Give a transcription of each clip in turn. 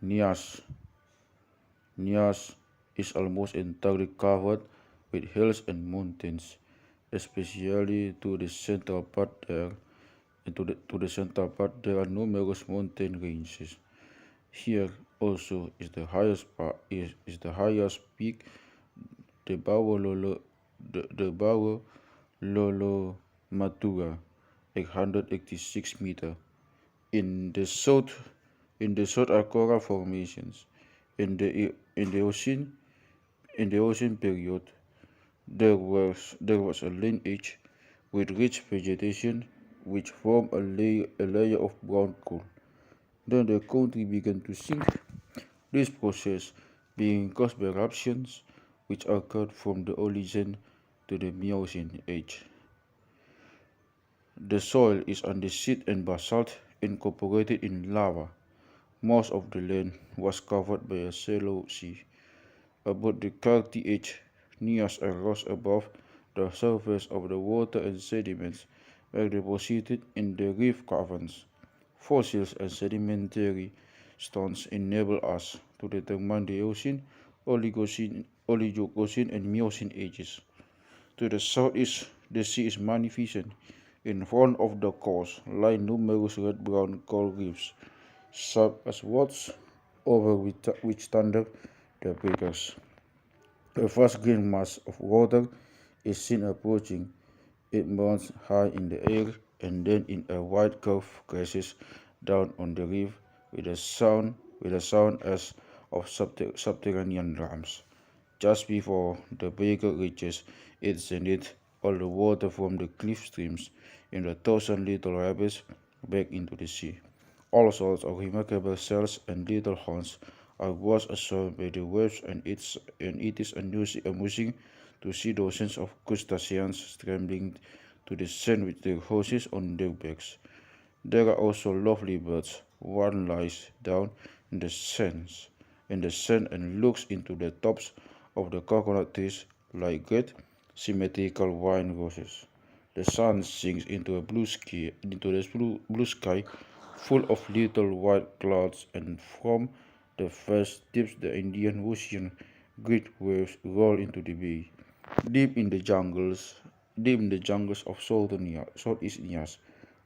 Nias. Nias is almost entirely covered with hills and mountains, especially to the central part there. To the central part, there are numerous mountain ranges. Here also is the highest peak, the Bawo Lolo Matua, 886 meters. In the south, are coral formations. In the in the ocean in the ocean period, there was a lineage with rich vegetation which formed a layer of brown coal. Then the country began to sink. This process being caused by eruptions which occurred from the Oligocene to the Miocene age. The soil is andesite and basalt incorporated in lava. Most of the land was covered by a shallow sea. About the Carthage, Nias arose above the surface of the water and sediments were deposited in the reef caverns. Fossils and sedimentary stones enable us to determine the Eocene, Oligocene and Miocene ages. To the southeast, the sea is magnificent. In front of the coast lie numerous red-brown coral reefs, sharp as swords, over which thunder the breakers. A vast green mass of water is seen approaching. It mounts high in the air and then in a wide curve crashes down on the reef with a sound as of subterranean drums. Just before the breaker reaches its zenith, all the water from the cliff streams in a thousand little rapids back into the sea. All sorts of remarkable shells and little horns are washed ashore by the waves, and it is amusing to see dozens of crustaceans scrambling to the sand with their hoses on their backs. There are also lovely birds. One lies down in the sand and looks into the tops of the coconut trees like great symmetrical wine roses. The sun sinks into the blue sky full of little white clouds, and from the first tips the Indian Ocean great waves roll into the bay. Deep in the jungles, deep in the jungles of Southeast Nias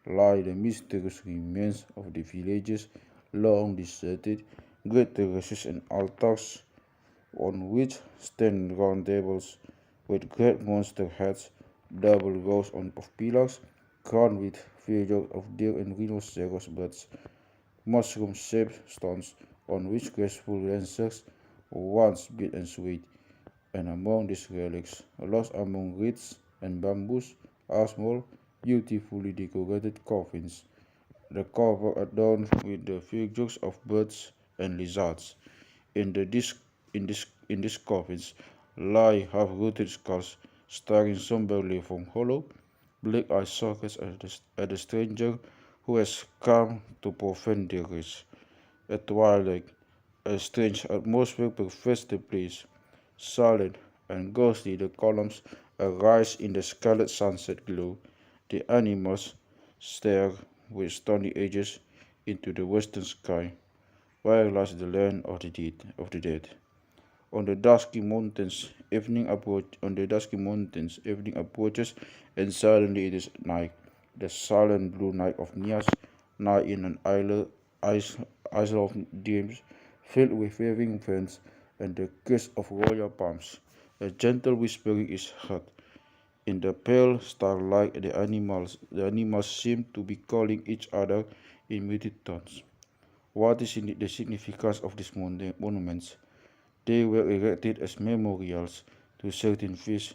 lie the mysterious remains of the villages, long deserted, great terraces and altars on which stand round tables with great monster heads, double rows of pillars crowned with figures of deer and rhinoceros birds, mushroom-shaped stones on which graceful lancers once beat and swayed, and among these relics, lost among reeds and bamboos, are small, beautifully decorated coffins, the cover adorned with the figures of birds and lizards. In the disc, in these coffins lie half-rooted skulls staring somberly from hollow, black-eyed sockets at the stranger who has come to profane their rest. At twilight, a strange atmosphere pervades the place. Silent and ghostly, the columns arise in the scarlet sunset glow. The animals stare with stony edges into the western sky, where lies the land of the dead. On the dusky mountains, evening approaches, and suddenly it is night. The silent blue night of Nias, night in an isle of dreams, filled with waving fans and the kiss of royal palms. A gentle whispering is heard. In the pale starlight, the animals seem to be calling each other in muted tones. What is the significance of these monuments? They were erected as memorials to certain feats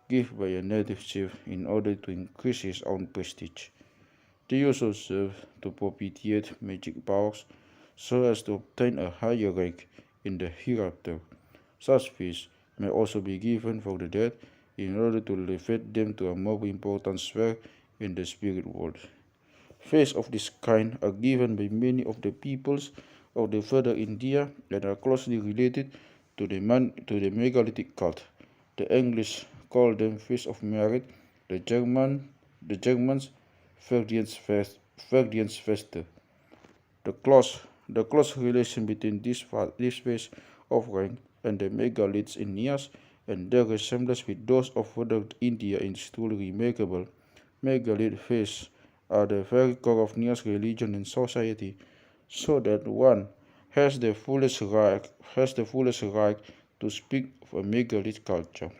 given by a native chief in order to increase his own prestige. They also serve to propitiate magic powers so as to obtain a higher rank in the hereafter. Such feasts may also be given for the dead in order to elevate them to a more important sphere in the spirit world. Feasts of this kind are given by many of the peoples of the further India and are closely related to the megalithic cult. The English call them feasts of merit, the Germans Verdienstfeste. The close The close relation between this phase of rank and the megaliths in Nias and their resemblance with those of further India is truly remarkable. Megalith phase are the very core of Nias religion and society, so that one has the fullest right to speak of a megalith culture.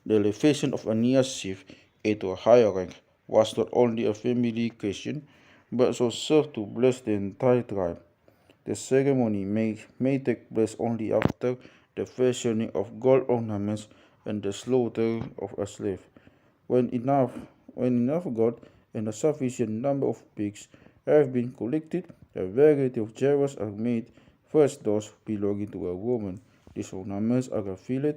The elevation of a Nias chief into a higher rank was not only a family question, but also served to bless the entire tribe. The ceremony may take place only after the fashioning of gold ornaments and the slaughter of a slave. When enough, when enough gold and a sufficient number of pigs have been collected, a variety of jewels are made. First, those belonging to a woman. These ornaments are a fillet,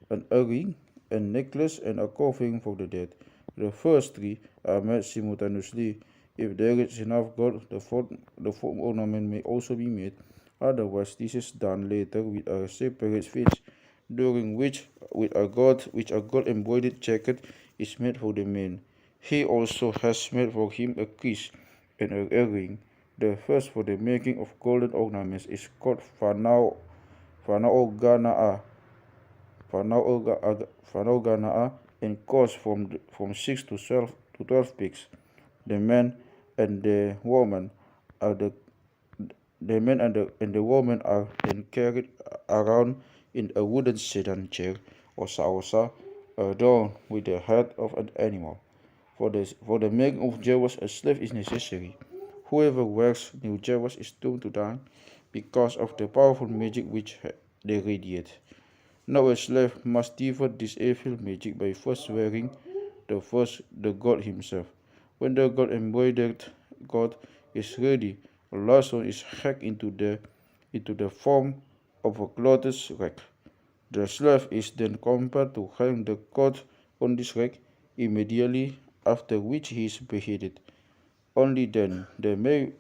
an earring, a necklace, and a covering for the dead. The first three are made simultaneously. If there is enough gold, the fourth ornament may also be made. Otherwise, this is done later with a separate phase, during which a gold embroidered jacket is made for the man. He also has made for him a kiss and an earring. The first for the making of golden ornaments is called Fanaoganaa. Fanaoganaa and costs from 6 to 12 pigs. The man and the woman are the man and the woman are then carried around in a wooden sedan chair or sausa adorned with the head of an animal. For the making of jewels, a slave is necessary. Whoever wears new jewels is doomed to die because of the powerful magic which they radiate. Now a slave must divert this evil magic by first wearing the god himself. When the god embroidered god is ready, a last one is hacked into the form of a clothes rack. The slave is then compelled to hang the god on this rack immediately, after which he is beheaded. Only then may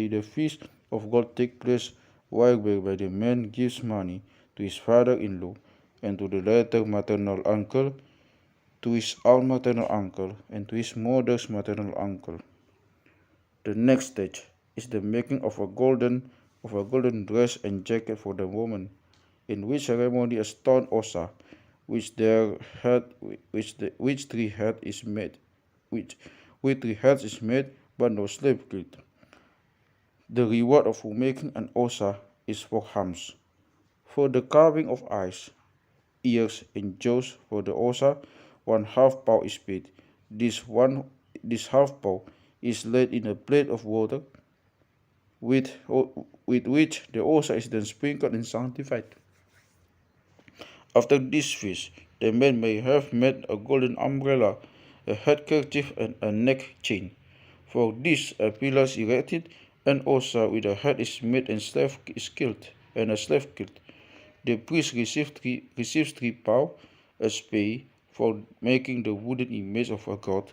the feast of God take place, whereby the man gives money to his father-in-law and to the latter maternal uncle, to his own maternal uncle, and to his mother's maternal uncle. The next stage is the making of a golden dress and jacket for the woman, in which ceremony a stone osa, which three head is made, which with 3 heads is made, but no slave killed. The reward of making an osa is 4 hams. For the carving of eyes, ears, and jaws for the osa, 1/2 pound is paid. This half pound is laid in a plate of water, with which the osa is then sprinkled and sanctified. After this feast, the man may have made a golden umbrella, a handkerchief, and a neck chain. For this, a pillar is erected, and osa with a head is made, and a slave killed. The priest receives 3 pound as pay for making the wooden image of a god,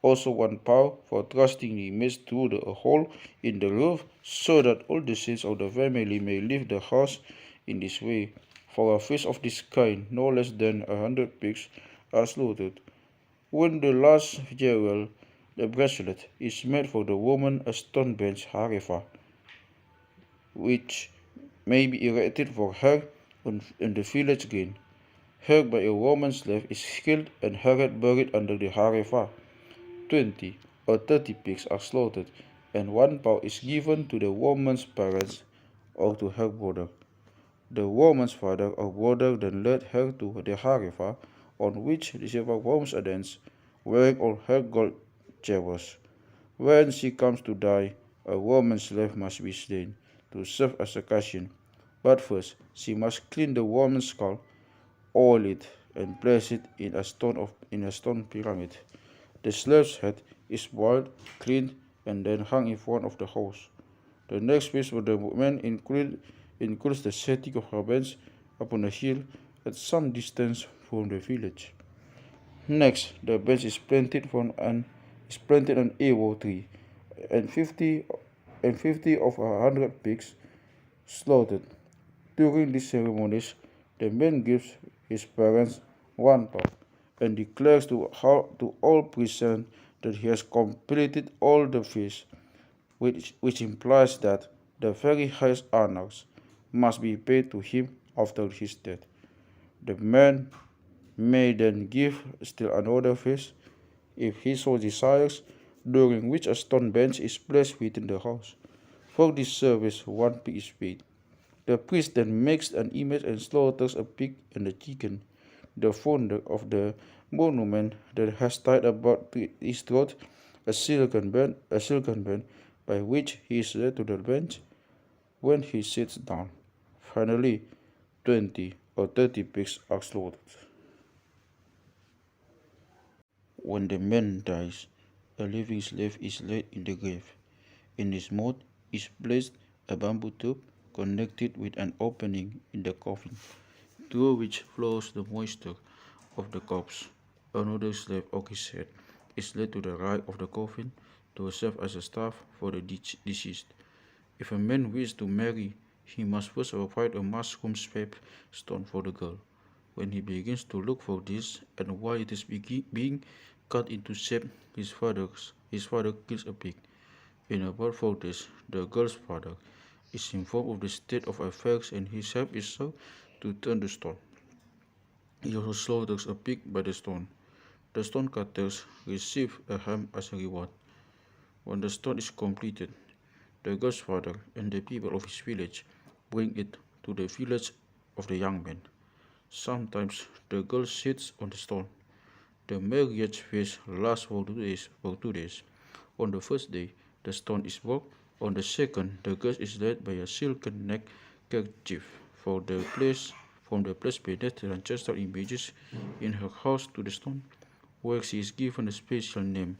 also 1 pound for thrusting the image through a hole in the roof, so that all the sins of the family may leave the house. In this way, for a feast of this kind, no less than 100 pigs are slaughtered. When the last jewel, the bracelet, is made for the woman, a stone bench harifa, which may be erected for her in the village green. Her by a woman slave is killed and her head buried under the harifa. 20 or 30 pigs are slaughtered, and 1 pound is given to the woman's parents or to her brother. The woman's father or brother then led her to the harifa, on which the silver performs a dance, wearing all her gold jewels. When she comes to die, a woman slave must be slain to serve as a caution. But first, she must clean the woman's skull, oil it, and place it in a stone pyramid. The slave's head is boiled, cleaned, and then hung in front of the house. The next phase for the men includes the setting of a bench upon a hill at some distance from the village. Next, the bench is planted on an ewo tree, and 50 of 100 pigs slaughtered. During these ceremonies, the man gives his parents 1 pound and declares to all present that he has completed all the feast. which implies that the very highest honors must be paid to him after his death. The man may then give still another feast, if he so desires, during which a stone bench is placed within the house. For this service, one pig is paid. The priest then makes an image and slaughters a pig and a chicken. The founder of the monument then has tied about his throat a silken band by which he is led to the bench when he sits down. Finally, 20 or 30 pigs are slaughtered. When the man dies, a living slave is laid in the grave. In his mouth is placed a bamboo tube connected with an opening in the coffin, through which flows the moisture of the corpse. Another slave of his head is laid to the right of the coffin to serve as a staff for the deceased. If a man wishes to marry, he must first provide a mushroom-shaped stone for the girl. When he begins to look for this, and while it is being cut into shape, his father kills a pig. In about 4 days, the girl's father is informed of the state of affairs, and his help is sought to turn the stone. He also slaughters a pig by the stone. The stone cutters receive a ham as a reward. When the stone is completed, the girl's father and the people of his village bring it to the village of the young man. Sometimes the girl sits on the stone. The marriage feast lasts for 2 days. On the first day, the stone is broken. On the second, the girl is led by a silken neck kerchief from the place beneath the ancestral images in her house to the stone, where she is given a special name.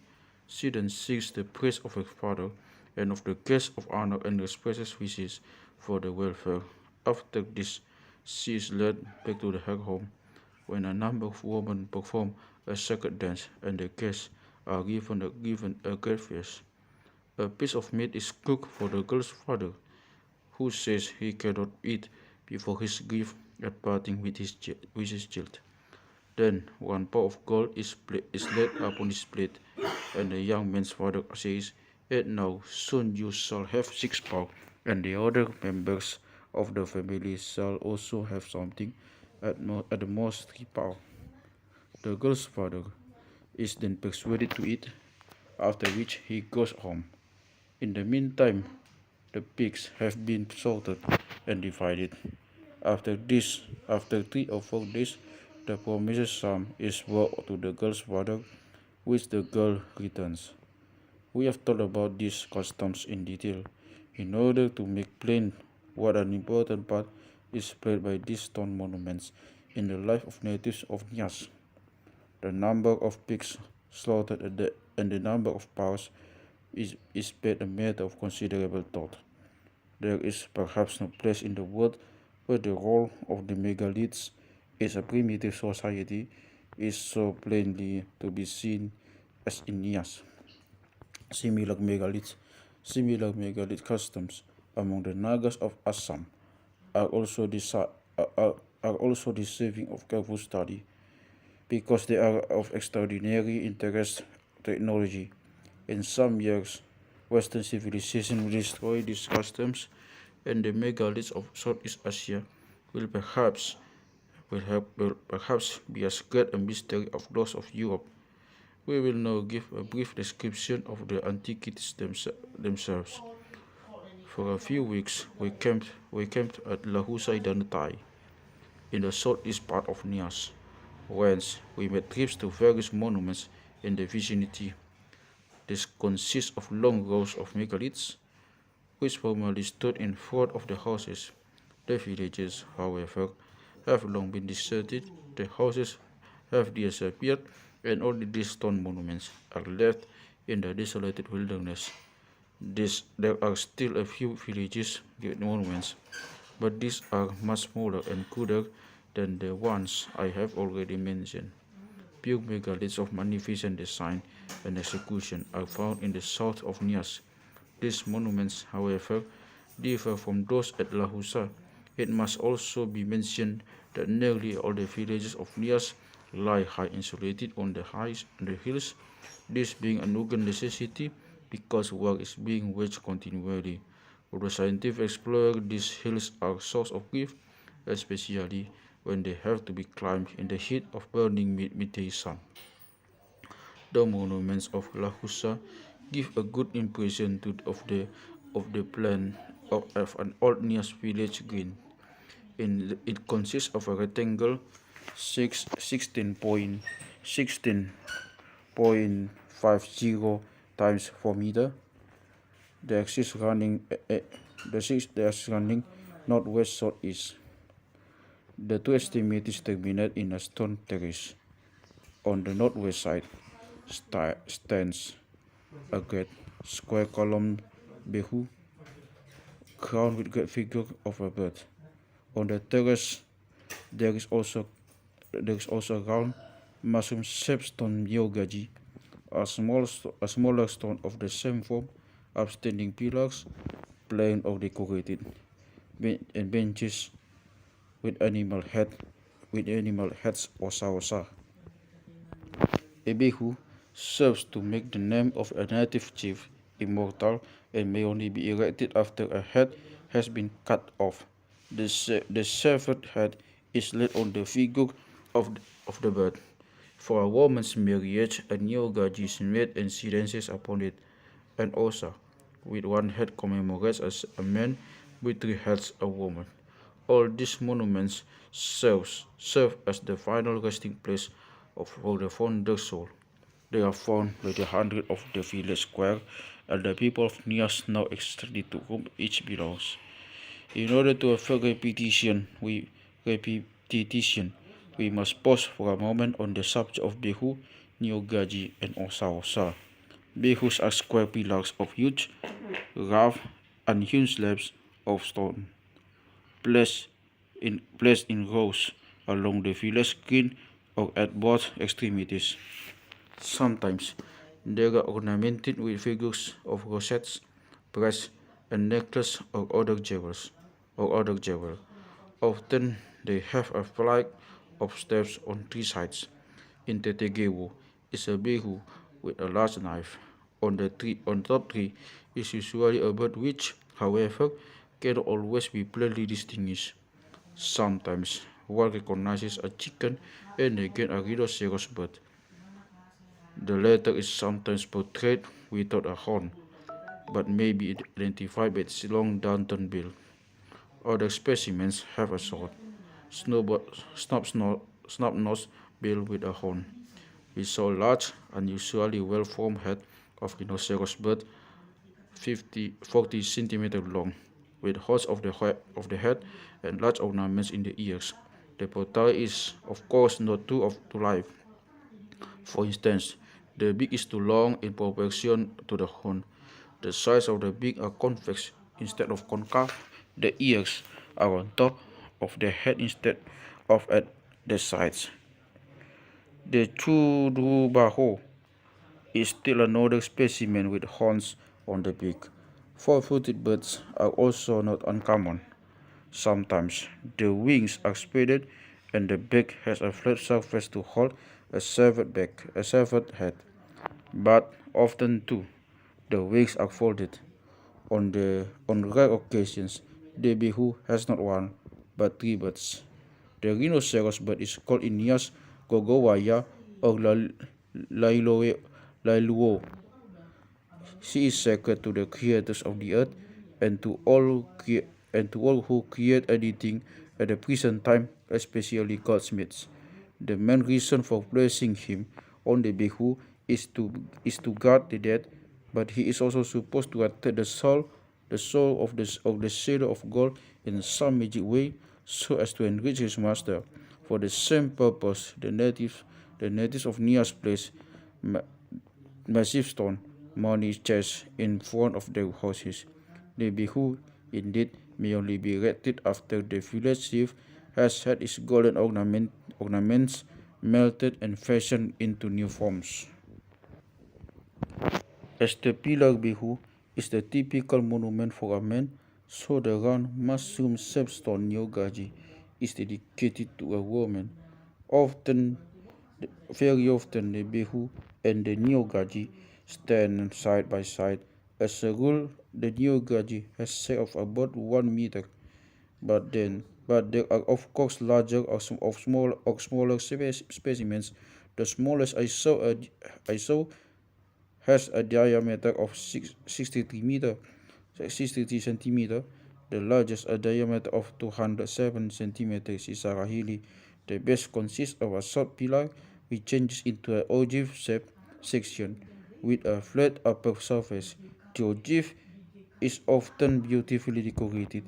She then sings the praise of her father and of the guests of honor and expresses wishes for the welfare. After this, she is led back to her home, when a number of women perform a sacred dance and the guests are given a great feast. A piece of meat is cooked for the girl's father, who says he cannot eat before his grief at parting with his child. Then 1 pot of gold is laid upon his plate, and the young man's father says, "And now soon you shall have 6 pounds, and the other members of the family shall also have something, at the most 3 pounds." The girl's father is then persuaded to eat, after which he goes home. In the meantime, the pigs have been salted and divided. After 3 or 4 days, the promised sum is brought to the girl's father, which the girl returns. We have thought about these customs in detail, in order to make plain what an important part is played by these stone monuments in the life of natives of Nias. The number of pigs slaughtered and the number of pounds is paid a matter of considerable thought. There is perhaps no place in the world where the role of the megaliths as a primitive society is so plainly to be seen as in Nias. Similar megalith customs among the Nagas of Assam are also deserving of careful study, because they are of extraordinary interest technology. In some years, Western civilization will destroy these customs, and the megaliths of Southeast Asia will perhaps be as great a mystery as those of Europe. We will now give a brief description of the antiquities themselves. For a few weeks, we camped at Lahusai Danatai, in the southeast part of Nias, whence we made trips to various monuments in the vicinity. This consists of long rows of megaliths, which formerly stood in front of the houses. The villages, however, have long been deserted, the houses have disappeared, and only these stone monuments are left in the desolated wilderness. There are still a few villages with monuments, but these are much smaller and cruder than the ones I have already mentioned. Pure megaliths of magnificent design and execution are found in the south of Nias. These monuments, however, differ from those at Lahusa. It must also be mentioned that nearly all the villages of Nias lie high insulated on the hills, this being an urgent necessity because work is being waged continually. For the scientific explorer, these hills are a source of grief, especially when they have to be climbed in the heat of burning midday sun. The monuments of Lahusa give a good impression of the plan of an old Nias village green. It consists of a rectangle 16.50 times 4 meter. The axis running northwest southeast. The two extremities terminate in a stone terrace. On the northwest side stands a great square column behu crowned with great figure of a bird. On the terrace there is also a round mushroom-shaped stone yogaji, a smaller stone of the same form, upstanding pillars, plain or decorated, and benches with animal heads osa. A behu serves to make the name of a native chief immortal and may only be erected after a head has been cut off. The severed head is laid on the figure of the bird. For a woman's marriage, a nyogaji is made and she dances upon it. An osa, with one head commemorates as a man, with three heads a woman. All these monuments serve as the final resting place for the founder's soul. They are found by the hundred of the village square, and the people of Nias now extended to whom each belongs. In order to avoid repetition, we must pause for a moment on the subject of Behu, Nyogaji, and Osa. Behus are square pillars of huge, rough, unhewn slabs of stone, placed in rows along the village green or at both extremities. Sometimes they are ornamented with figures of rosettes, breasts, and necklace or other jewels. Often they have a flight of steps on three sides. In Tetegewu is a behu with a large knife. On top tree is usually a bird which, however, cannot always be plainly distinguished. Sometimes one recognizes a chicken and again a rhinoceros bird. The latter is sometimes portrayed without a horn, but may be identified by its long downturned bill. Other specimens have a short, snub-nosed bill with a horn. We saw large, unusually well-formed head of rhinoceros bird, 40 centimeters long, with horns of the head and large ornaments in the ears. The portrait is, of course, not true to life. For instance, the beak is too long in proportion to the horn. The sides of the beak are convex instead of concave. The ears are on top of the head instead of at the sides. The Churubaho is still another specimen with horns on the beak. Four-footed birds are also not uncommon. Sometimes the wings are spread and the back has a flat surface to hold a severed head. But often too, the wings are folded. On rare occasions, the behu has not one, but three birds. The rhinoceros bird is called in Nias Gogowaya or Lailuo. She is sacred to the creators of the earth and to all who create anything at the present time, especially goldsmiths. The main reason for placing him on the behu is to guard the dead, but he is also supposed to attack the soul of the seller of gold in some magic way, so as to enrich his master. For the same purpose, the natives of Nias place massive stone money chests in front of their houses. The behu, indeed, may only be erected after the village chief has had his golden ornaments melted and fashioned into new forms. As the pillar behu is the typical monument for a man, so the round mushroom-shaped stone nyogaji is dedicated to a woman. Very often the behu and the nyogaji stand side by side. As a rule, the new gaji has set of about 1 meter, but there are of course larger or smaller specimens. The smallest I saw has a diameter of 63 meter, 63 centimeter. The largest a diameter of 207 centimeters is Sarahili. The base consists of a short pillar which changes into an ogive shaped section with a flat upper surface. The ogive is often beautifully decorated.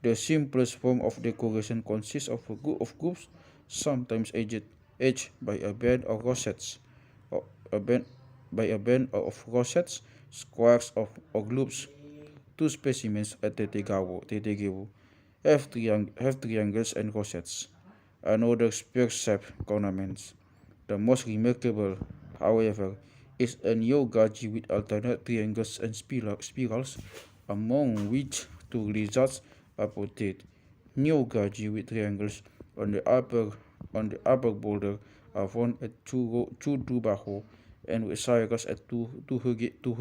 The simplest form of decoration consists of a group of groups, sometimes edged by a band of rosettes, or a band by a band of rosettes, squares or loops. Two specimens at Tetegewu have triangles and rosettes, and other spear-shaped ornaments. The most remarkable, however, is a nyogaji with alternate triangles and spirals, among which two lizards are portrayed. Nyogaji with triangles on the upper boulder are found at Chudubaho and with circles at Tuhegewo.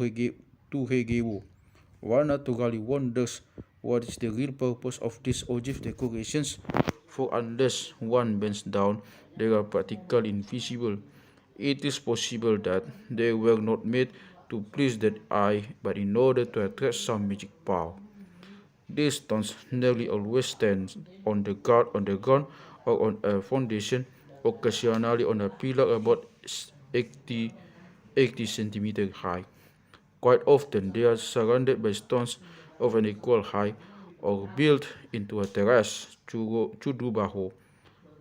One naturally wonders what is the real purpose of these ogive decorations, for unless one bends down, they are practically invisible. It is possible that they were not made to please the eye, but in order to attract some magic power. These stones nearly always stand on the ground or on a foundation, occasionally on a pillar about 80, 80 centimeters high. Quite often they are surrounded by stones of an equal height or built into a terrace chudubaho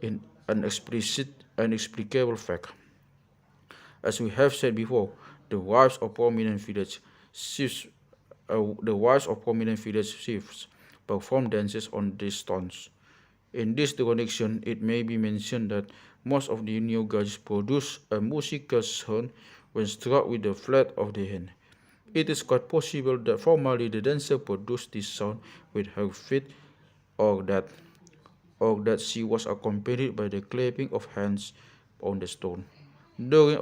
in an inexplicable fact. As we have said before, chiefs, the wives of prominent village chiefs perform dances on these stones. In this connection, it may be mentioned that most of the new guys produce a musical sound when struck with the flat of the hand. It is quite possible that formerly the dancer produced this sound with her feet, or that she was accompanied by the clapping of hands on the stone. During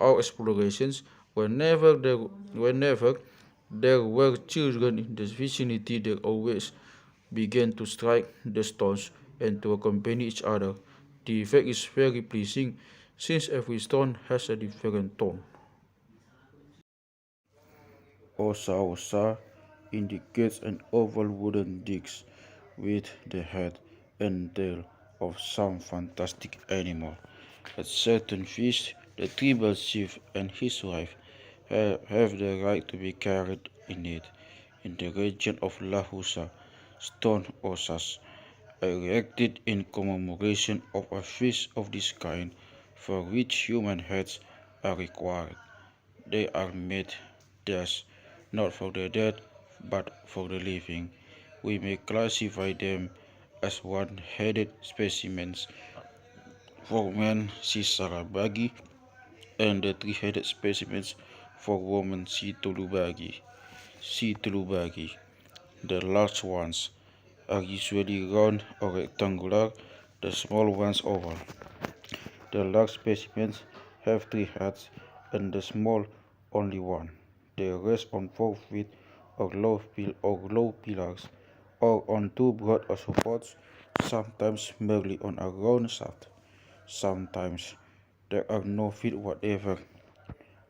our explorations, whenever there were children in the vicinity, they always began to strike the stones and to accompany each other. The effect is very pleasing since every stone has a different tone. Osa osa indicates an oval wooden disc with the head and tail of some fantastic animal. At certain feasts, the tribal chief and his wife have the right to be carried in it. In the region of Lahusa, stone osas are erected in commemoration of a feast of this kind for which human heads are required. They are made thus not for the dead but for the living. We may classify them as one-headed specimens for men C. sarabagi and the three-headed specimens for women C. tulubagi. The large ones are usually round or rectangular, the small ones oval. The large specimens have three heads and the small only one. They rest on 4 feet or low pillars or on two broad supports, sometimes merely on a round shaft. Sometimes there are no feet whatever.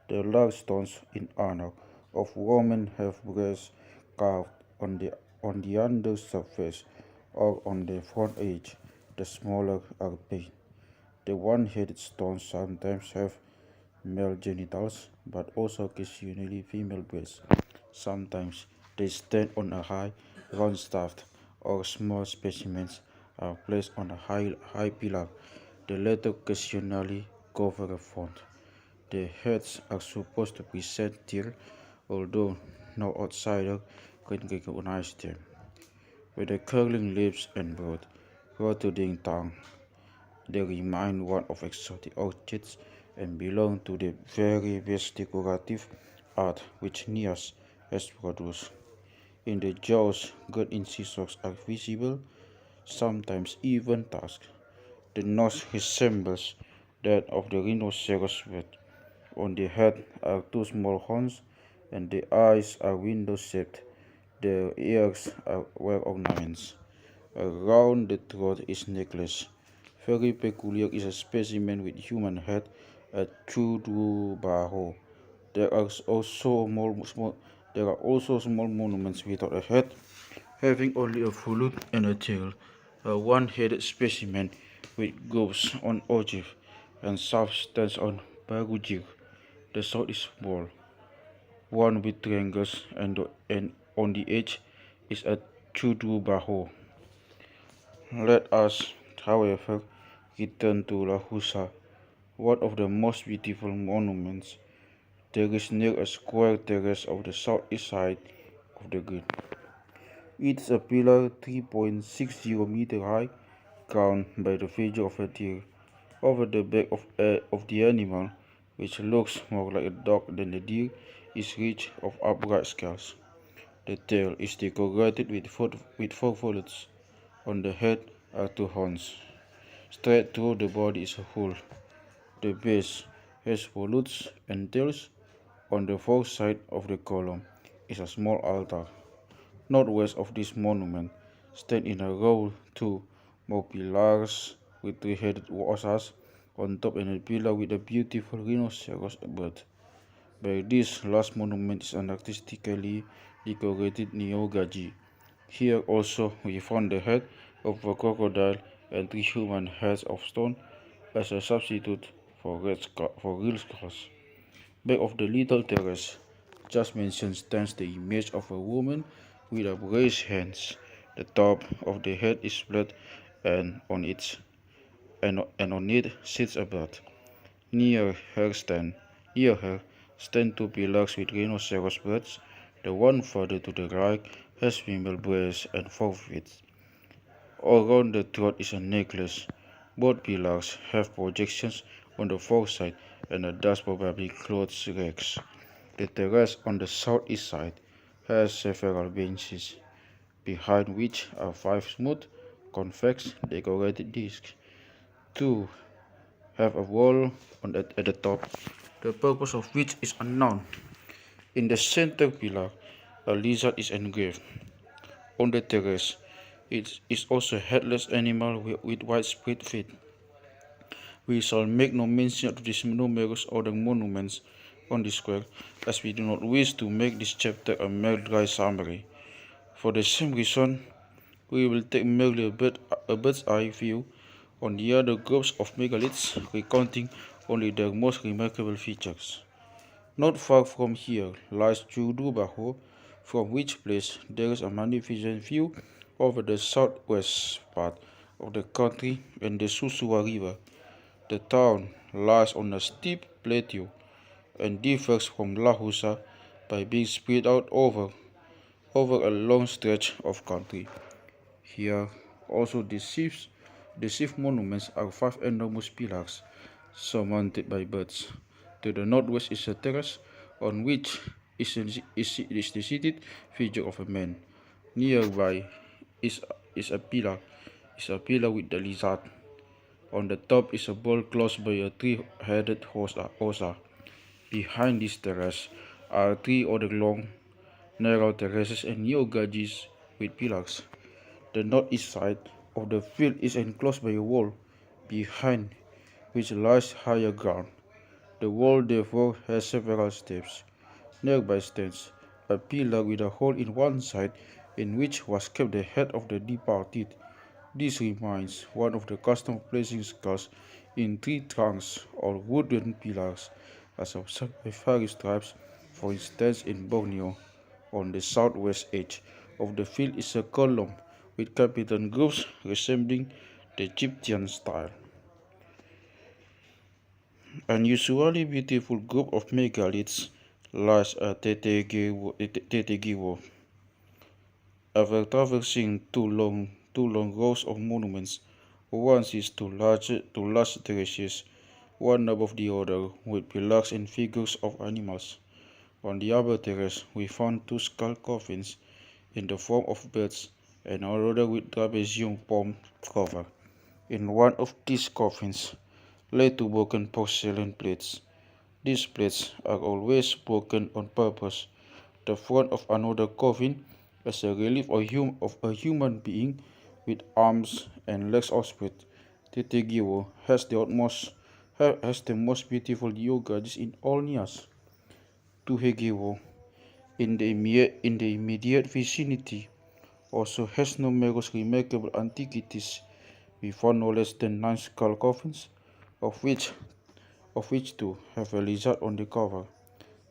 The large stones in honor of women have breasts carved on the under surface or on the front edge. The smaller are painted. The one-headed stones sometimes have male genitals, but also occasionally female breasts. Sometimes they stand on a high, round shaft, or small specimens are placed on a high pillar. The latter occasionally cover a font. The heads are supposed to present teeth, although no outsider can recognize them. With the curling lips and broad, protruding tongue, they remind one of exotic orchids and belong to the very best decorative art which Nias has produced. In the jaws, good incisors are visible, sometimes even tusked. The nose resembles that of the rhinoceros, On the head are two small horns, and the eyes are window-shaped. The ears are wear ornaments. Around the throat is necklace. Very peculiar is a specimen with human head, a tugu. There are also small monuments without a head, having only a foot and a tail. A one-headed specimen with gobs on ogive and substance on barugir. The sword is small, one with triangles, and on the edge is a tudu. Let us, however, return to Lahusa, one of the most beautiful monuments. There is near a square terrace of the southeast side of the grid. It is a pillar 3.60 meter high, crowned by the figure of a deer. Over the back of the animal, which looks more like a dog than a deer, is rich of upright scales. The tail is decorated with four volutes. On the head are two horns. Straight through the body is a hole. The base has volutes and tails. On the fourth side of the column is a small altar. Northwest of this monument stand in a row two more pillars with three-headed horses on top and a pillar with a beautiful rhinoceros bird. By this last monument is an artistically decorated neogaji. Here also we found the head of a crocodile and three human heads of stone as a substitute for real skulls. Back of the little terrace just mentioned stands the image of a woman with upraised hands. The top of the head is flat, and on it sits a bird. Near her stand two pillars with rhinoceros birds. The one further to the right has female breasts and four feet. Around the throat is a necklace. Both pillars have projections on the fourth side and a thus probably clothes racks. The terrace on the southeast side has several benches, behind which are five smooth, convex, decorated discs. Two have a wall at the top, the purpose of which is unknown. In the center pillar, a lizard is engraved. On the terrace, it is also a headless animal with widespread feet. We shall make no mention of these numerous other monuments on the square, as we do not wish to make this chapter a mere dry summary. For the same reason, we will take merely a bird's eye view on the other groups of megaliths, recounting only their most remarkable features. Not far from here lies Judubaho, from which place there is a magnificent view over the southwest part of the country and the Susua River. The town lies on a steep plateau and differs from Lahusa by being spread out over a long stretch of country. Here also the chief monuments are five enormous pillars surmounted by birds. To the northwest is a terrace on which is the seated figure of a man. Nearby is a pillar with the lizard. On the top is a bowl closed by a three-headed osa. Behind this terrace are three other long, narrow terraces and neogajis with pillars. The northeast side of the field is enclosed by a wall, behind which lies higher ground. The wall therefore has several steps. Nearby stands a pillar with a hole in one side in which was kept the head of the departed. This reminds one of the custom of placing skulls in tree trunks or wooden pillars, as observed by various tribes. For instance, in Borneo, on the southwest edge of the field is a column with capital grooves resembling the Egyptian style. An unusually beautiful group of megaliths lies at Tetegiwo. After traversing two long rows of monuments, one sees two large terraces, one above the other, with pillars and figures of animals. On the upper terrace, we found two skull coffins in the form of birds and another with trapezium palm cover. In one of these coffins lay two broken porcelain plates. These plates are always broken on purpose. The front of another coffin is a relief of a human being with arms and legs outspread. The Tegiro has the most beautiful yogas in all Nias. Tuhegiro, in the immediate vicinity, also has numerous remarkable antiquities. We found no less than 9 skull coffins, of which two have a lizard on the cover.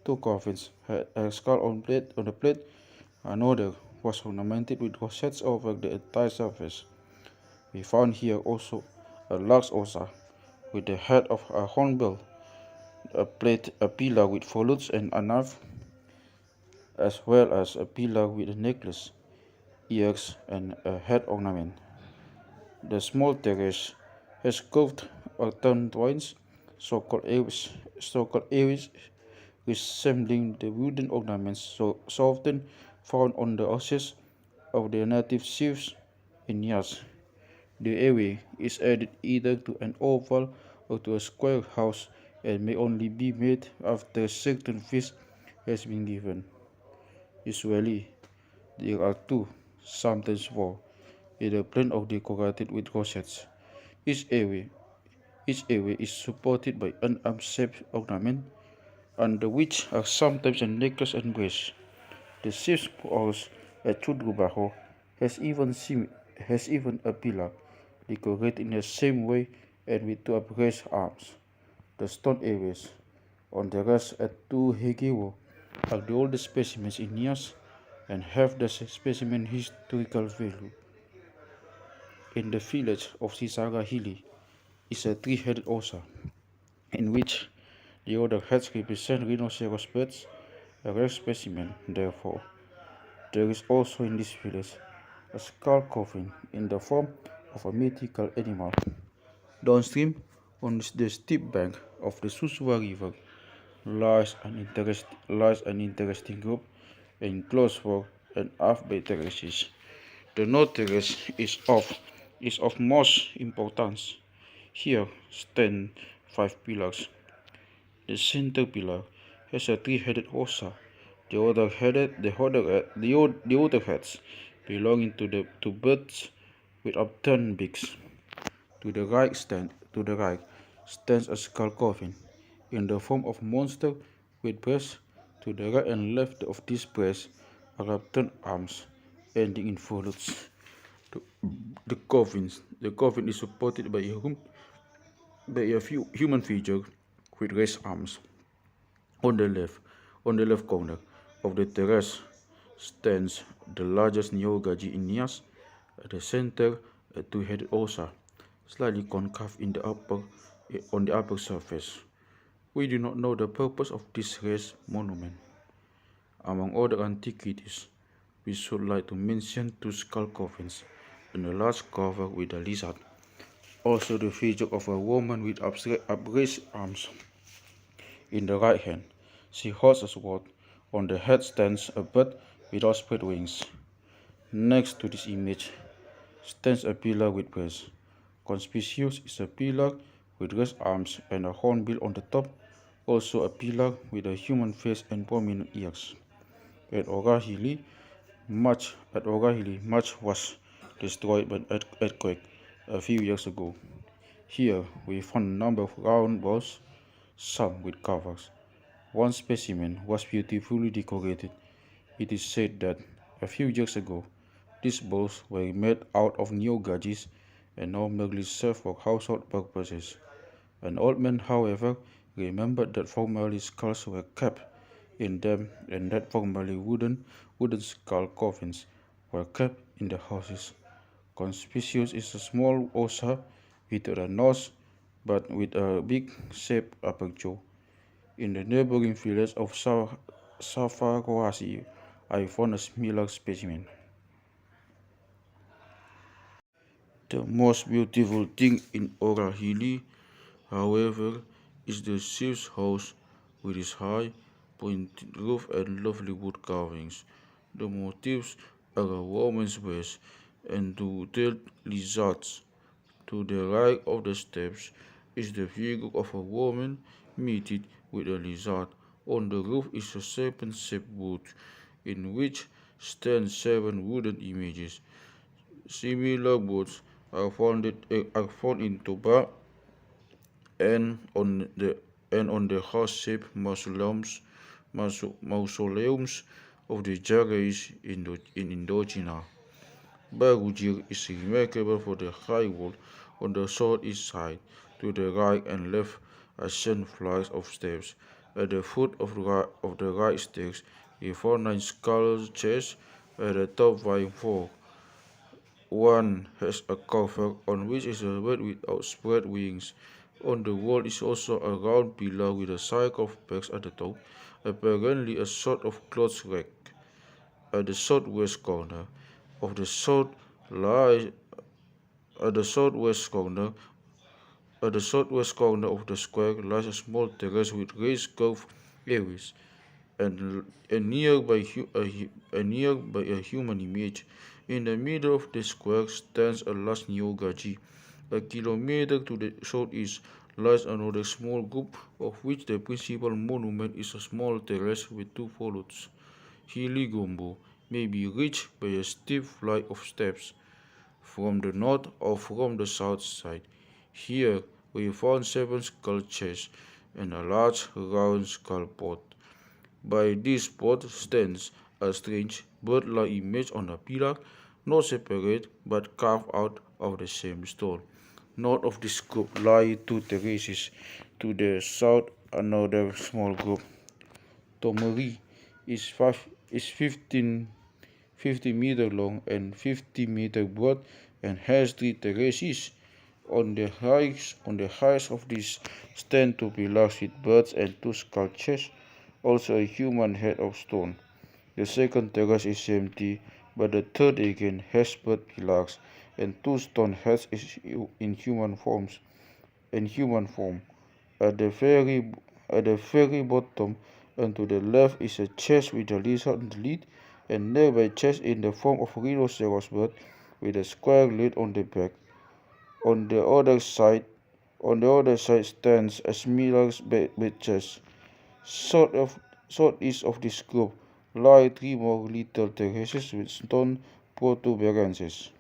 Two coffins had a skull on the plate, another was ornamented with rosettes over the entire surface. We found here also a large osa with the head of a hornbill, a pillar with volutes and a knife, as well as a pillar with a necklace, ears, and a head ornament. The small terrace has curved earthen twines, so-called areas, resembling the wooden ornaments so often found on the houses of the native chiefs in Nias. The area is added either to an oval or to a square house and may only be made after a certain feast has been given. Usually, there are two, sometimes four, in the plan of decorated with rosettes. Each area, each area is supported by an arm-shaped ornament, under which are sometimes a necklace and brace. The ship's house at Chudrubaho has even a pillar decorated in the same way and with two upraised arms. The stone areas on the rest at Tuhegiro are the oldest specimens in Nias and have the specimen historical value. In the village of Sisarahili is a three-headed osa, in which the other heads represent rhinoceros birds, a rare specimen, therefore. There is also in this village a skull coffin in the form of a mythical animal. Downstream, on the steep bank of the Susua River, lies an interesting group enclosed for and half by terraces. The north terrace is of most importance. Here stand 5 pillars. The center pillar has a three-headed osa. The other heads belonging to birds with upturned beaks. To the right stands a skull coffin in the form of a monster with breasts. To the right and left of this breast are upturned arms ending in volutes. The coffin is supported by a human figure with raised arms. On the left corner of the terrace stands the largest nyogaji in Nias. At the center, a two-headed osa, slightly concave on the upper surface. We do not know the purpose of this raised monument. Among other antiquities, we should like to mention two skull coffins and a large cover with a lizard. Also the figure of a woman with upraised arms. In the right hand, she holds a sword. On the head stands a bird with outspread wings. Next to this image stands a pillar with breast. Conspicuous is a pillar with raised arms and a hornbill on the top, also a pillar with a human face and prominent ears. At Orahili, much was destroyed by an earthquake a few years ago. Here we found a number of round balls, some with covers. One specimen was beautifully decorated. It is said that a few years ago, these bowls were made out of nyogajis and now merely serve for household purposes. An old man, however, remembered that formerly skulls were kept in them and that formerly wooden skull coffins were kept in the houses. Conspicuous is a small osa with a nose but with a big shaped upper jaw. In the neighboring village of Safaroasi, I found a similar specimen. The most beautiful thing in Orahili, however, is the chief's house with its high, pointed roof and lovely wood carvings. The motifs are a woman's waist and two-tailed lizards. To the right of the steps is the figure of a woman meet it with a lizard. On the roof is a serpent-shaped booth, in which stand 7 wooden images. Similar booths are found in Toba and on the house-shaped mausoleums of the Jagais in Indochina. Barugir is remarkable for the high wall on the southeast side. To the right and left ascend flights of steps. At the foot of the right steps, we found 9 sculptures at the top vying for. One has a cover on which is a bird with outspread wings. On the wall is also a round pillar with a cycle of pegs at the top, apparently a sort of clothes rack. At the southwest corner of the south lies at the southwest corner of the square lies a small terrace with raised curved areas, and nearby a human image. In the middle of the square stands a large neogaji. A kilometer to the southeast lies another small group, of which the principal monument is a small terrace with 2 volutes. Hiligombo may be reached by a steep flight of steps from the north or from the south side. Here we found 7 sculptures and a large round skull pot. By this pot stands a strange bird-like image on a pillar, not separate but carved out of the same stone. North of this group lie 2 terraces. To the south another small group. Tomori is 50 meter long and 50 meter broad and has 3 terraces. On the highest of these stand 2 pillars with birds and 2 sculptures, also a human head of stone. The second terrace is empty, but the third again has bird pillars and 2 stone heads in human form. At the very bottom and to the left is a chest with a lizard on the lid, and nearby chest in the form of a rhinoceros bird with a square lid on the back. On the other side stands a similar bed chest. Southeast of this group lie 3 more little terraces with stone protuberances.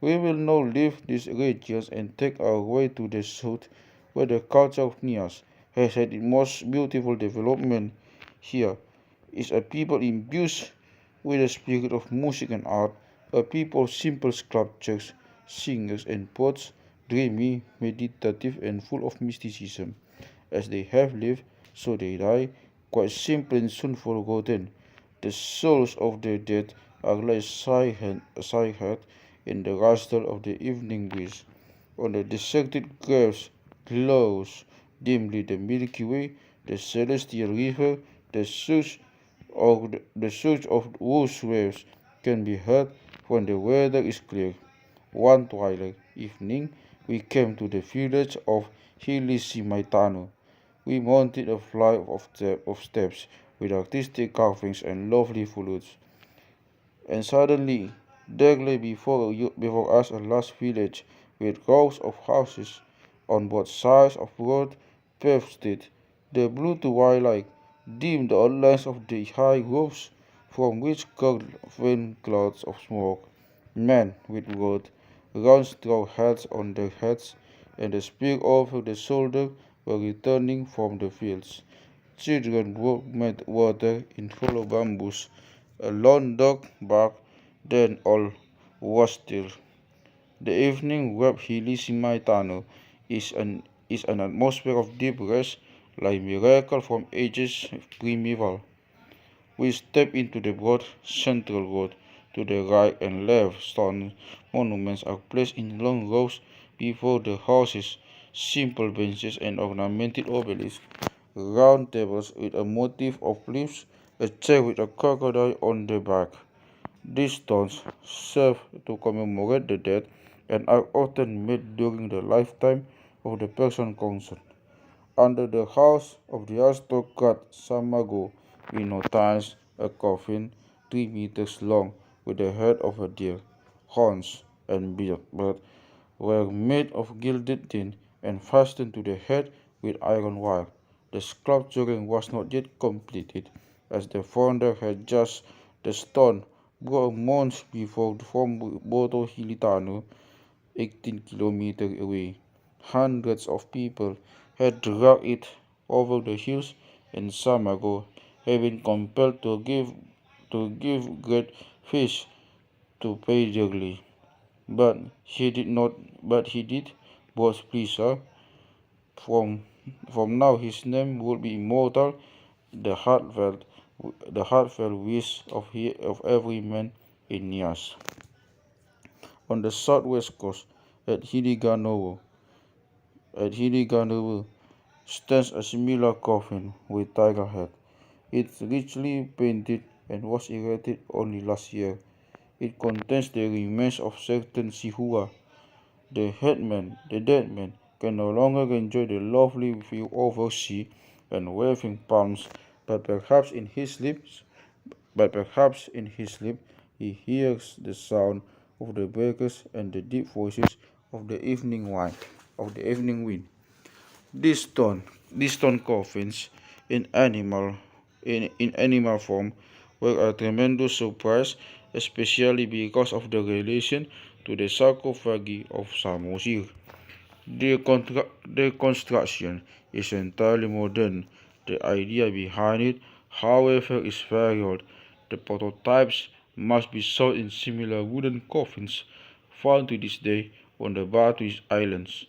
We will now leave these regions and take our way to the south, where the culture of Nias has had its most beautiful development. Here is a people imbued with the spirit of music and art, a people of simple sculptures, singers and poets, dreamy, meditative and full of mysticism. As they have lived, so they die, quite simple and soon forgotten. The souls of the dead are like sighed in the rustle of the evening breeze. On the deserted graves glows dimly the Milky Way, the celestial river, the surge of whose waves can be heard when the weather is clear. One twilight evening we came to the village of Hilisimaitano. We mounted a flight of steps with artistic carvings and lovely foliage. And suddenly there lay before us a large village with rows of houses on both sides of broad paved street. The blue twilight dimmed the outlines of the high roofs, from which curled faint clouds of smoke. Men with round straw hats on their heads and a spear over the shoulder were returning from the fields. Children brought water in hollow bamboos. A lone dog barked, then all was still. The evening web Hilisimaitano is an atmosphere of deep rest, like miracle from ages primeval. We step into the broad central road. To the right and left, stone monuments are placed in long rows before the houses, simple benches and ornamented obelisks, round tables with a motif of leaves, a chair with a crocodile on the back. These stones serve to commemorate the dead and are often made during the lifetime of the person concerned. Under the house of the aristocrat Samago, we notice a coffin 3 meters long with the head of a deer, horns, and beard, but were made of gilded tin and fastened to the head with iron wire. The sculpturing was not yet completed, as the founder had just the stone brought months before from Boto Hilitano, 18 kilometers away. Hundreds of people had dragged it over the hills, and some ago had been compelled to give great fish to pay dearly. But he did not. But he did, was pleased. From from now his name would be immortal. The heartfelt, the heartfelt wish of every man in Nias. On the southwest coast, at Hiliganovo stands a similar coffin with tiger head. It's richly painted and was erected only last year. It contains the remains of certain Sihua. The dead man, can no longer enjoy the lovely view over sea and waving palms, but perhaps in his sleep, he hears the sound of the breakers and the deep voices of the evening wind. These stone, these stone coffins in animal form were a tremendous surprise, especially because of the relation to the sarcophagi of Samosir. Their construction is entirely modern. The idea behind it, however, is very old. The prototypes must be sold in similar wooden coffins found to this day on the Batu Islands,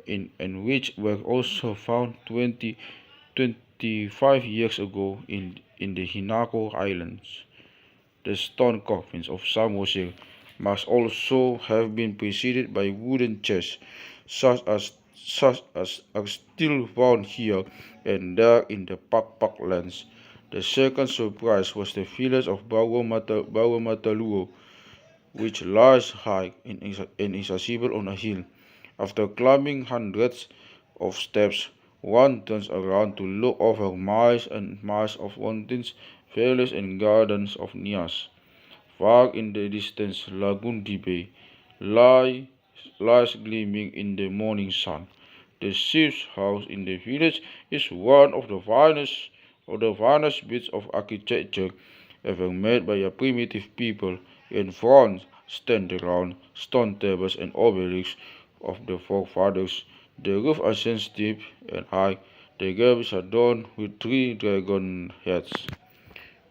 and which were also found 25 years ago in the Hinako Islands. The stone coffins of Samosir must also have been preceded by wooden chests, such as are still found here and there in the Pak lands. The second surprise was the village of Mataluo, which lies high and is accessible on a hill. After climbing hundreds of steps, one turns around to look over miles and miles of mountains, valleys, and gardens of Nias. Far in the distance, Lagoon Bay lies, lies gleaming in the morning sun. The chief's house in the village is one of the finest bits of architecture ever made by a primitive people. In front stand the round stone tables and obelisks of the forefathers. The roof ascends steep and high. The gables are adorned with three dragon heads.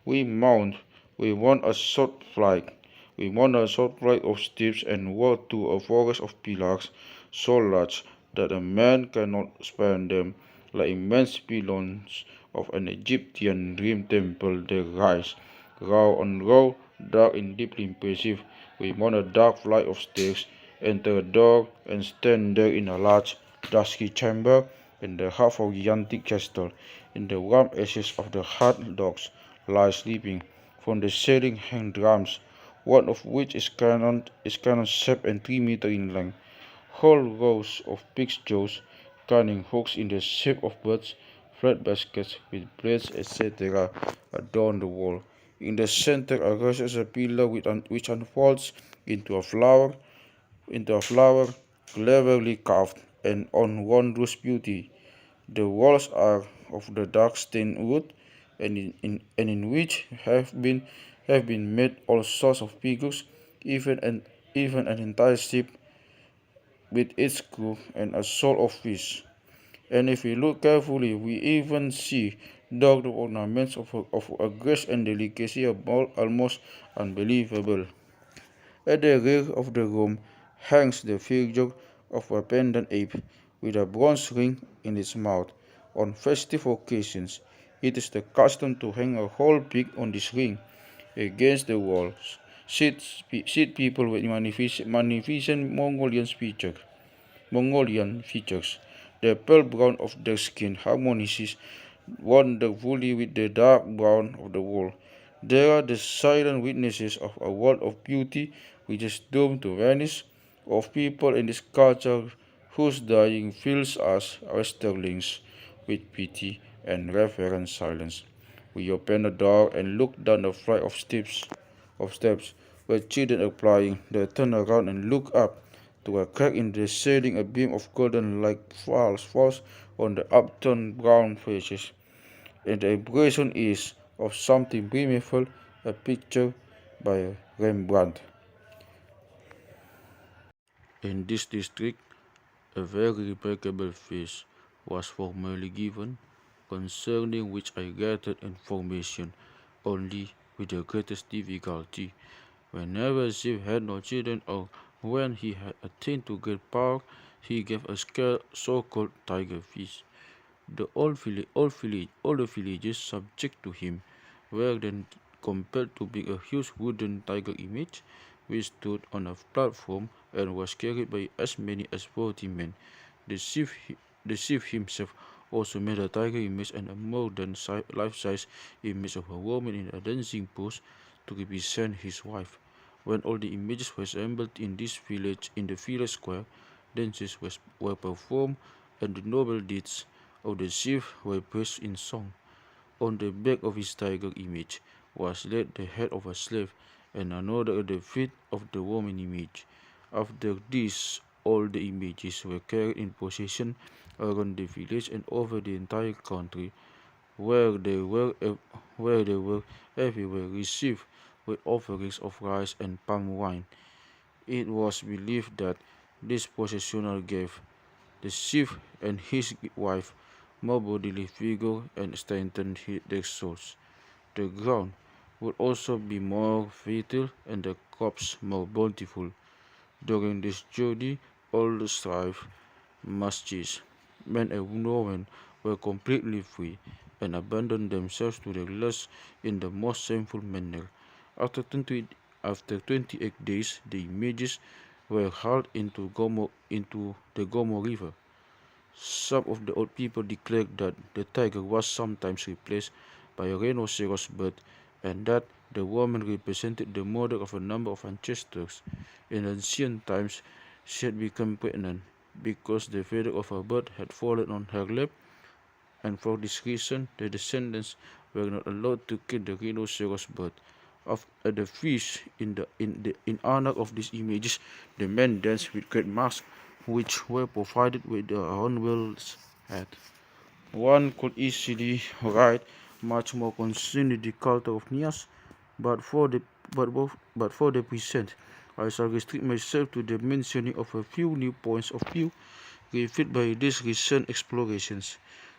We mount. We want a short flight. We want a short flight of steps and walk to a forest of pillars so large that a man cannot span them. Like immense pylons of an Egyptian dream temple, they rise, row on row, dark and deeply impressive. We mount a dark flight of stairs, enter a door, and stand there in a large, dusky chamber in the heart of the antique castle. In the warm ashes of the hard dogs lie sleeping. From the ceiling hang drums, one of which is cannon shaped and 3 meters in length. Whole rows of pig's jaws, cunning hooks in the shape of birds, flat baskets with blades, etc., adorn the wall. In the center arises a pillar which unfolds into a flower, cleverly carved and on wondrous beauty. The walls are of the dark stained wood, and in which have been made all sorts of figures, even an entire ship with its crew and a soul of fish. And if we look carefully, we even see dark ornaments of a grace and delicacy almost unbelievable. At the rear of the room hangs the figure of a pendant ape with a bronze ring in its mouth. On festive occasions, it is the custom to hang a whole pig on this ring. Against the walls sit people with magnificent Mongolian features. The pale brown of their skin harmonizes wonderfully with the dark brown of the wall. They are the silent witnesses of a world of beauty which is doomed to vanish, of people in this culture whose dying fills us westerlings with pity and reverent silence. We open the door and look down the flight of steps where children are playing. They turn around and look up. To a crack in the ceiling, a beam of golden light falls on the upturned brown faces, and the impression is of something beautiful, a picture by Rembrandt. In this district, a very remarkable feast was formerly given, concerning which I gathered information only with the greatest difficulty. Whenever Ziv had no children or when he had attained to great power, he gave a scale so-called tiger feast. All the villagers subject to him were then compelled to bring a huge wooden tiger image, which stood on a platform and was carried by as many as 40 men. The chief, the chief himself also made a tiger image and a more than life-size image of a woman in a dancing pose to represent his wife. When all the images were assembled in the village square, dances were performed and the noble deeds of the chief were praised in song. On the back of his tiger image was laid the head of a slave, and another at the feet of the woman image. After this, all the images were carried in procession around the village and over the entire country, where they were where they were everywhere received with offerings of rice and palm wine. It was believed that this processional gave the chief and his wife more bodily vigor and strengthened their souls. The ground would also be more fertile and the crops more bountiful. During this journey, all the strife must cease. Men and women were completely free and abandoned themselves to their lusts in the most shameful manner. After 20, After 28 days, the images were hauled into the Gomo River. Some of the old people declared that the tiger was sometimes replaced by a rhinoceros bird and that the woman represented the mother of a number of ancestors. In ancient times, she had become pregnant because the feather of a bird had fallen on her lap, and for this reason, the descendants were not allowed to kill the rhinoceros bird. At the feast, in honor of these images, the men danced with great masks, which were provided with their own wheels head. One could easily write much more concerning the culture of Nias, but for the but for the present, I shall restrict myself to the mentioning of a few new points of view revealed by these recent explorations.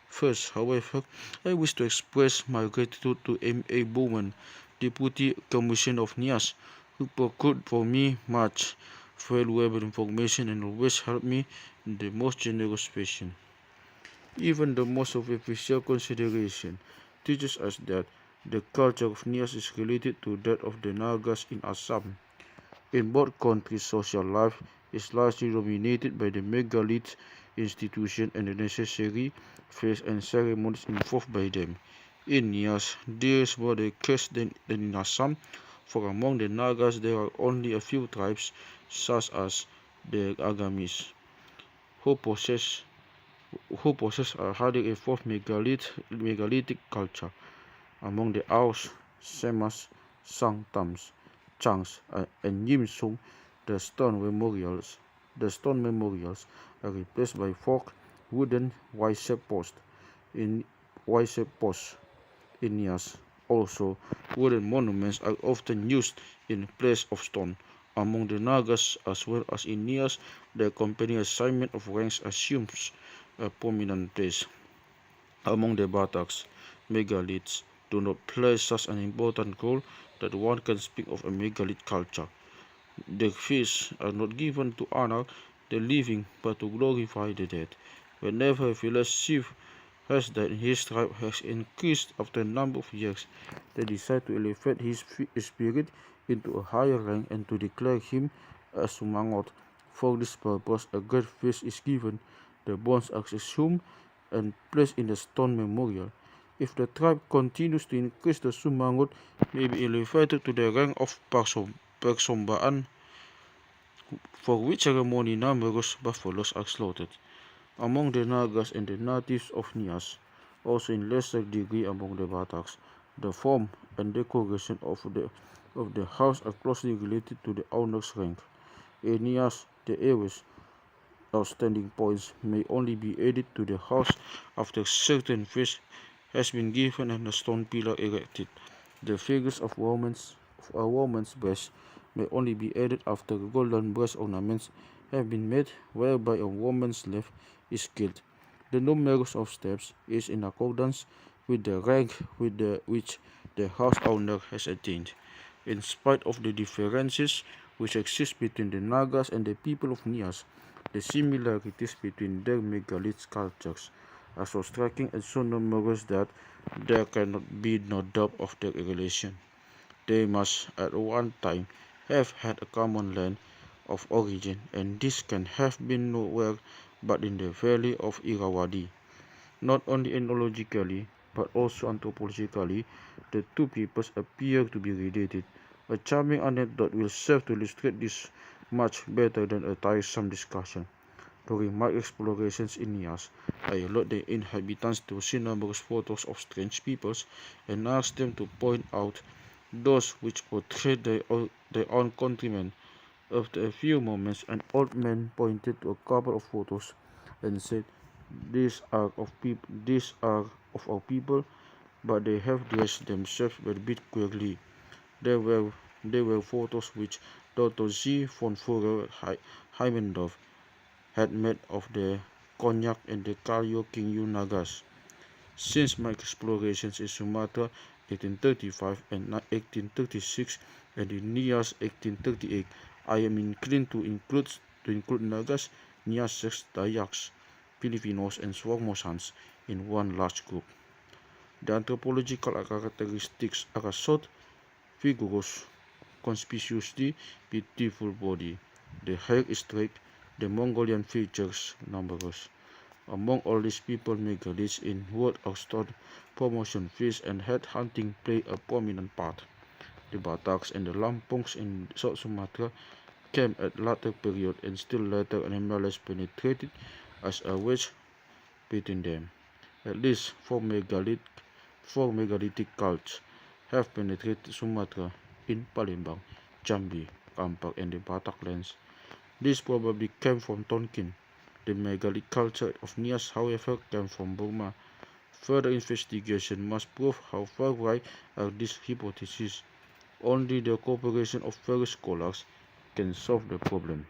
First, however, I wish to express my gratitude to M.A. Bowman, Deputy Commissioner of Nias, who procured for me much valuable information and always helped me in the most generous fashion. Even the most superficial consideration teaches us that the culture of Nias is related to that of the Nagas in Assam. In both countries, social life is largely dominated by the megalith institution and the necessary faith and ceremonies involved by them. In Nias, this is more the case than in Assam, for among the Nagas there are only a few tribes, such as the Agamis, who possess a highly evolved megalithic culture. Among the Aus, Semas, Sangtams, Changs, and Yimsung, the stone memorials are replaced by forked wooden in Y-shaped posts in Nias. Also, wooden monuments are often used in place of stone. Among the Nagas as well as in Nias, the accompanying assignment of ranks assumes a prominent place. Among the Bataks, megaliths do not play such an important role that one can speak of a megalith culture. The feasts are not given to honor the living but to glorify the dead. Whenever a village chief has died and his tribe has increased after a number of years, they decide to elevate his spirit into a higher rank and to declare him a sumangot. For this purpose, a great feast is given. The bones are exhumed and placed in the stone memorial. If the tribe continues to increase, the sumangot may be elevated to the rank of persombaan, for which ceremony numerous buffaloes are slaughtered. Among the Nagas and the natives of Nias, also in lesser degree among the Bataks, the form and decoration of the house are closely related to the owner's rank. In Nias, The area's outstanding points may only be added to the house after certain phase has been given and a stone pillar erected. The figures of a woman's breast may only be added after golden breast ornaments have been made, whereby a woman's left is killed. The numerous of steps is in accordance with the rank which the house owner has attained. In spite of the differences which exist between the Nagas and the people of Nias, the similarities between their megalithic cultures are so striking and so numerous that there cannot be no doubt of their relation. They must at one time have had a common land of origin, and this can have been nowhere but in the valley of Irrawaddy. Not only ethnologically, but also anthropologically, the two peoples appear to be related. A charming anecdote will serve to illustrate this much better than a tiresome discussion. During my explorations in Nias, I allowed the inhabitants to see numerous photos of strange peoples and asked them to point out those which portrayed their own countrymen. After a few moments, an old man pointed to a couple of photos and said, These are of our people, but they have dressed themselves a bit queerly. There were there were photos which Dr. Z. von Führer Heimendorf had made of the Konyak and the Kalyo Kinyu Nagas. Since my explorations in Sumatra 1835 and 1836 and in Nias 1838, I am inclined to include Nagas, Niases, Dayaks, Filipinos, and Formosans in one large group. The anthropological characteristics are a short, vigorous, conspicuously beautiful body. The hair is straight, the Mongolian features numerous. Among all these people, megalithics in word of stored promotion, fish and head hunting play a prominent part. The Bataks and the Lampungs in South Sumatra came at later period and still later animals penetrated as a wedge between them. At least four megalithic cults have penetrated Sumatra in Palembang, Jambi, Kampak and the Batak lands. This probably came from Tonkin. The megalithic culture of Nias, however, came from Burma. Further investigation must prove how far right are these hypotheses. Only the cooperation of various scholars can solve the problem.